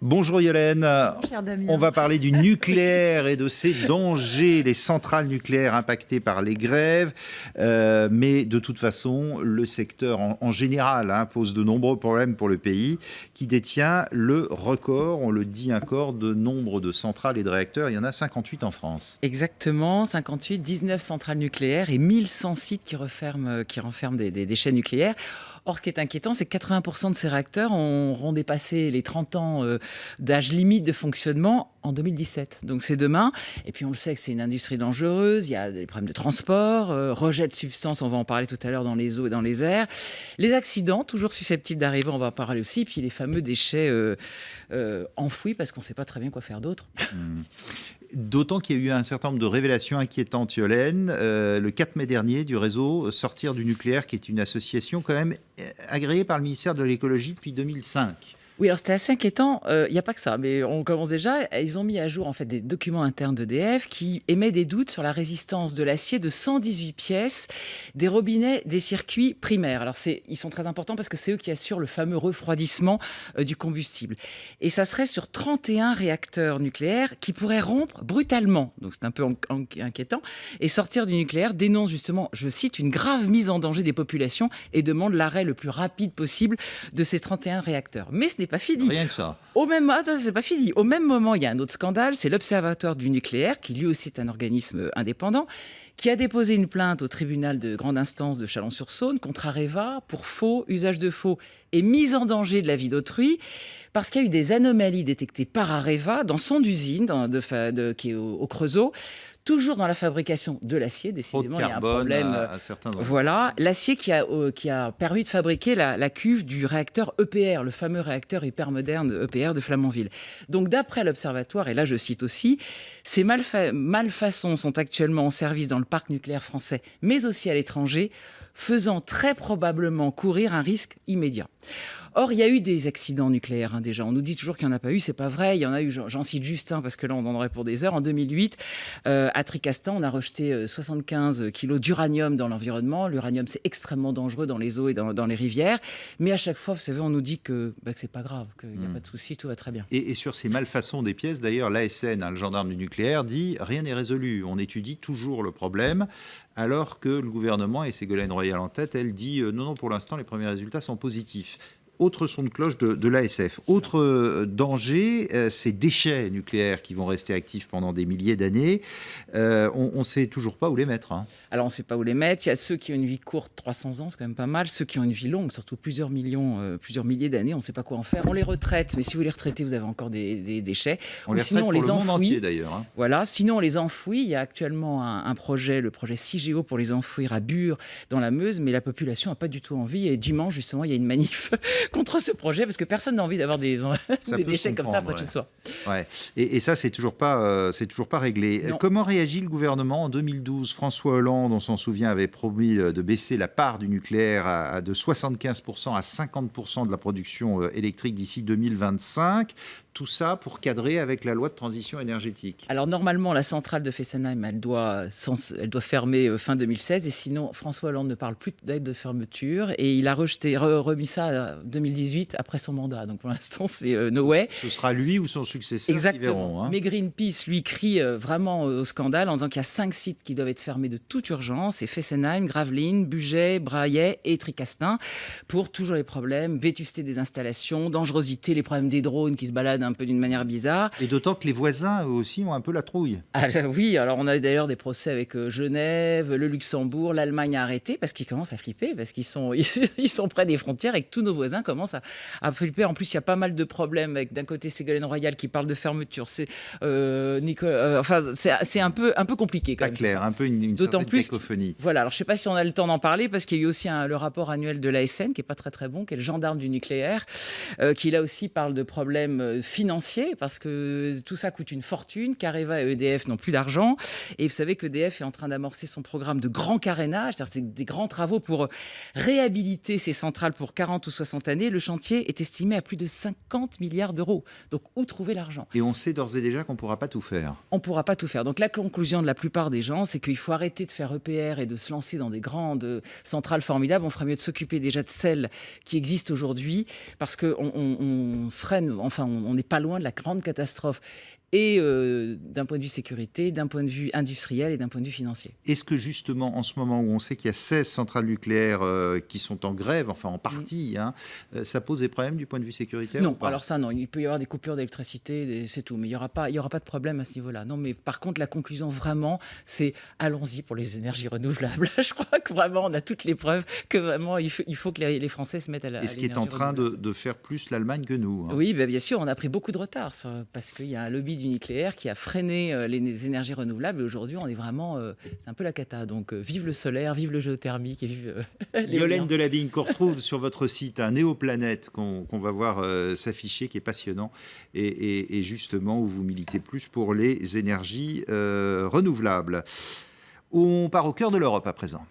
Bonjour Yolène, Bonjour, cher Damien. on va parler du nucléaire et de ses dangers, les centrales nucléaires impactées par les grèves, mais de toute façon, le secteur en général pose de nombreux problèmes pour le pays qui détient le record, on le dit encore, de nombre de centrales et de réacteurs. Il y en a 58 en France. Exactement, 58, 19 centrales nucléaires et 1100 sites qui renferment des déchets nucléaires. Or, ce qui est inquiétant, c'est que 80% de ces réacteurs auront dépassé les 30 ans d'âge limite de fonctionnement en 2017. Donc c'est demain. Et puis on le sait que c'est une industrie dangereuse, il y a des problèmes de transport, rejet de substances, on va en parler tout à l'heure, dans les eaux et dans les airs. Les accidents, toujours susceptibles d'arriver, on va en parler aussi. Puis les fameux déchets enfouis, parce qu'on ne sait pas très bien quoi faire d'autre. D'autant qu'il y a eu un certain nombre de révélations inquiétantes, Yolène. Le 4 mai dernier, du réseau Sortir du nucléaire, qui est une association quand même agréée par le ministère de l'écologie depuis 2005. Oui, alors c'était assez inquiétant. Il n'y a pas que ça, mais on commence déjà. Ils ont mis à jour en fait des documents internes d'EDF qui émettent des doutes sur la résistance de l'acier de 118 pièces des robinets des circuits primaires. Alors ils sont très importants parce que c'est eux qui assurent le fameux refroidissement du combustible. Et ça serait sur 31 réacteurs nucléaires qui pourraient rompre brutalement. Donc c'est un peu inquiétant. Et Sortir du nucléaire dénonce justement, je cite, une grave mise en danger des populations et demande l'arrêt le plus rapide possible de ces 31 réacteurs. Mais ce n'est pas fini. Rien que ça. C'est pas fini. Au même moment, il y a un autre scandale, c'est l'Observatoire du nucléaire, qui lui aussi est un organisme indépendant, qui a déposé une plainte au tribunal de grande instance de Chalon-sur-Saône contre Areva pour faux, usage de faux et mise en danger de la vie d'autrui, parce qu'il y a eu des anomalies détectées par Areva dans son usine qui est au Creusot. Toujours dans la fabrication de l'acier, décidément, il y a un problème. À certains endroits. Voilà, l'acier qui a permis de fabriquer la cuve du réacteur EPR, le fameux réacteur hyper moderne EPR de Flamanville. Donc, d'après l'Observatoire, et là je cite aussi, ces malfaçons sont actuellement en service dans le parc nucléaire français, mais aussi à l'étranger, faisant très probablement courir un risque immédiat. Or, il y a eu des accidents nucléaires déjà. On nous dit toujours qu'il n'y en a pas eu, c'est pas vrai. Il y en a eu, j'en cite juste un parce que là, on en aurait pour des heures. En 2008, à Tricastin, on a rejeté 75 kilos d'uranium dans l'environnement. L'uranium, c'est extrêmement dangereux dans les eaux et dans les rivières. Mais à chaque fois, vous savez, on nous dit que c'est pas grave, qu'il n'y a pas de souci, tout va très bien. Et sur ces malfaçons des pièces, d'ailleurs, l'ASN, le gendarme du nucléaire, dit rien n'est résolu. On étudie toujours le problème, alors que le gouvernement, et Ségolène Royal en tête, elle dit non, pour l'instant, les premiers résultats sont positifs. Autre son de cloche de l'ASF. Autre danger, ces déchets nucléaires qui vont rester actifs pendant des milliers d'années. On ne sait toujours pas où les mettre. Alors, on ne sait pas où les mettre. Il y a ceux qui ont une vie courte, 300 ans, c'est quand même pas mal. Ceux qui ont une vie longue, surtout plusieurs milliers d'années, on ne sait pas quoi en faire. On les retraite, mais si vous les retraitez, vous avez encore des déchets. On les retraite pour le monde entier, d'ailleurs. Voilà, sinon on les enfouit. Il y a actuellement un projet, le projet CIGEO, pour les enfouir à Bure, dans la Meuse, mais la population n'a pas du tout envie. Et dimanche, justement, il y a une manif contre ce projet, parce que personne n'a envie d'avoir des déchets comme ça après chez soi. Ouais. Et ça, c'est toujours pas réglé. Non. Comment réagit le gouvernement ? En 2012, François Hollande, on s'en souvient, avait promis de baisser la part du nucléaire de 75% à 50% de la production électrique d'ici 2025. Tout ça pour cadrer avec la loi de transition énergétique. Alors normalement, la centrale de Fessenheim, elle doit fermer fin 2016. Et sinon, François Hollande ne parle plus d'aide de fermeture. Et il a remis ça en 2018 après son mandat. Donc pour l'instant, c'est no way. Ce sera lui ou son successeur. Exactement. Qui verront, Mais Greenpeace, lui, crie vraiment au scandale en disant qu'il y a 5 sites qui doivent être fermés de toute urgence. C'est Fessenheim, Gravelines, Bugey, Braillaient et Tricastin. Pour toujours les problèmes, vétusté des installations, dangerosité, les problèmes des drones qui se baladent un peu d'une manière bizarre. Et d'autant que les voisins, eux aussi, ont un peu la trouille. Oui, alors on a d'ailleurs des procès avec Genève, le Luxembourg, l'Allemagne a arrêté parce qu'ils commencent à flipper, parce qu'ils sont près des frontières et que tous nos voisins commencent à flipper. En plus, il y a pas mal de problèmes avec, d'un côté, Ségolène Royal qui parle de fermeture. C'est c'est un peu compliqué quand Pas même. clair, un peu une certaine cacophonie. Voilà, alors je ne sais pas si on a le temps d'en parler parce qu'il y a eu aussi le rapport annuel de l'ASN qui n'est pas très très bon, qui est le gendarme du nucléaire, qui là aussi parle de problèmes financiers parce que tout ça coûte une fortune, qu'Areva et EDF n'ont plus d'argent. Et vous savez qu'EDF est en train d'amorcer son programme de grand carénage, c'est-à-dire c'est des grands travaux pour réhabiliter ces centrales pour 40 ou 60 années. Le chantier est estimé à plus de 50 milliards d'euros. Donc où trouver l'argent ? Et on sait d'ores et déjà qu'on ne pourra pas tout faire. On ne pourra pas tout faire. Donc la conclusion de la plupart des gens, c'est qu'il faut arrêter de faire EPR et de se lancer dans des grandes centrales formidables. On ferait mieux de s'occuper déjà de celles qui existent aujourd'hui parce qu'on freine, enfin on est n'est pas loin de la grande catastrophe, et d'un point de vue sécurité, d'un point de vue industriel et d'un point de vue financier. Est-ce que justement, en ce moment où on sait qu'il y a 16 centrales nucléaires qui sont en grève, enfin en partie, ça pose des problèmes du point de vue sécuritaire? Non, ou pas? alors ça, non. Il peut y avoir des coupures d'électricité, c'est tout. Mais il y aura pas de problème à ce niveau-là. Non, mais par contre, la conclusion, vraiment, c'est allons-y pour les énergies renouvelables. Je crois que vraiment, on a toutes les preuves que vraiment, il faut que les Français se mettent à Et ce qui est en l'énergie train renouvelable. de faire plus l'Allemagne que nous. Oui, bien sûr, on a pris beaucoup de retard parce qu'il y a un lobby du nucléaire qui a freiné les énergies renouvelables. Et aujourd'hui, on est vraiment, c'est un peu la cata. Donc, vive le solaire, vive le géothermique et vive Yolène l'éolien. Delavigne, qu'on retrouve sur votre site, un Néoplanète, qu'on va voir s'afficher, qui est passionnant, et justement où vous militez plus pour les énergies renouvelables. On part au cœur de l'Europe à présent.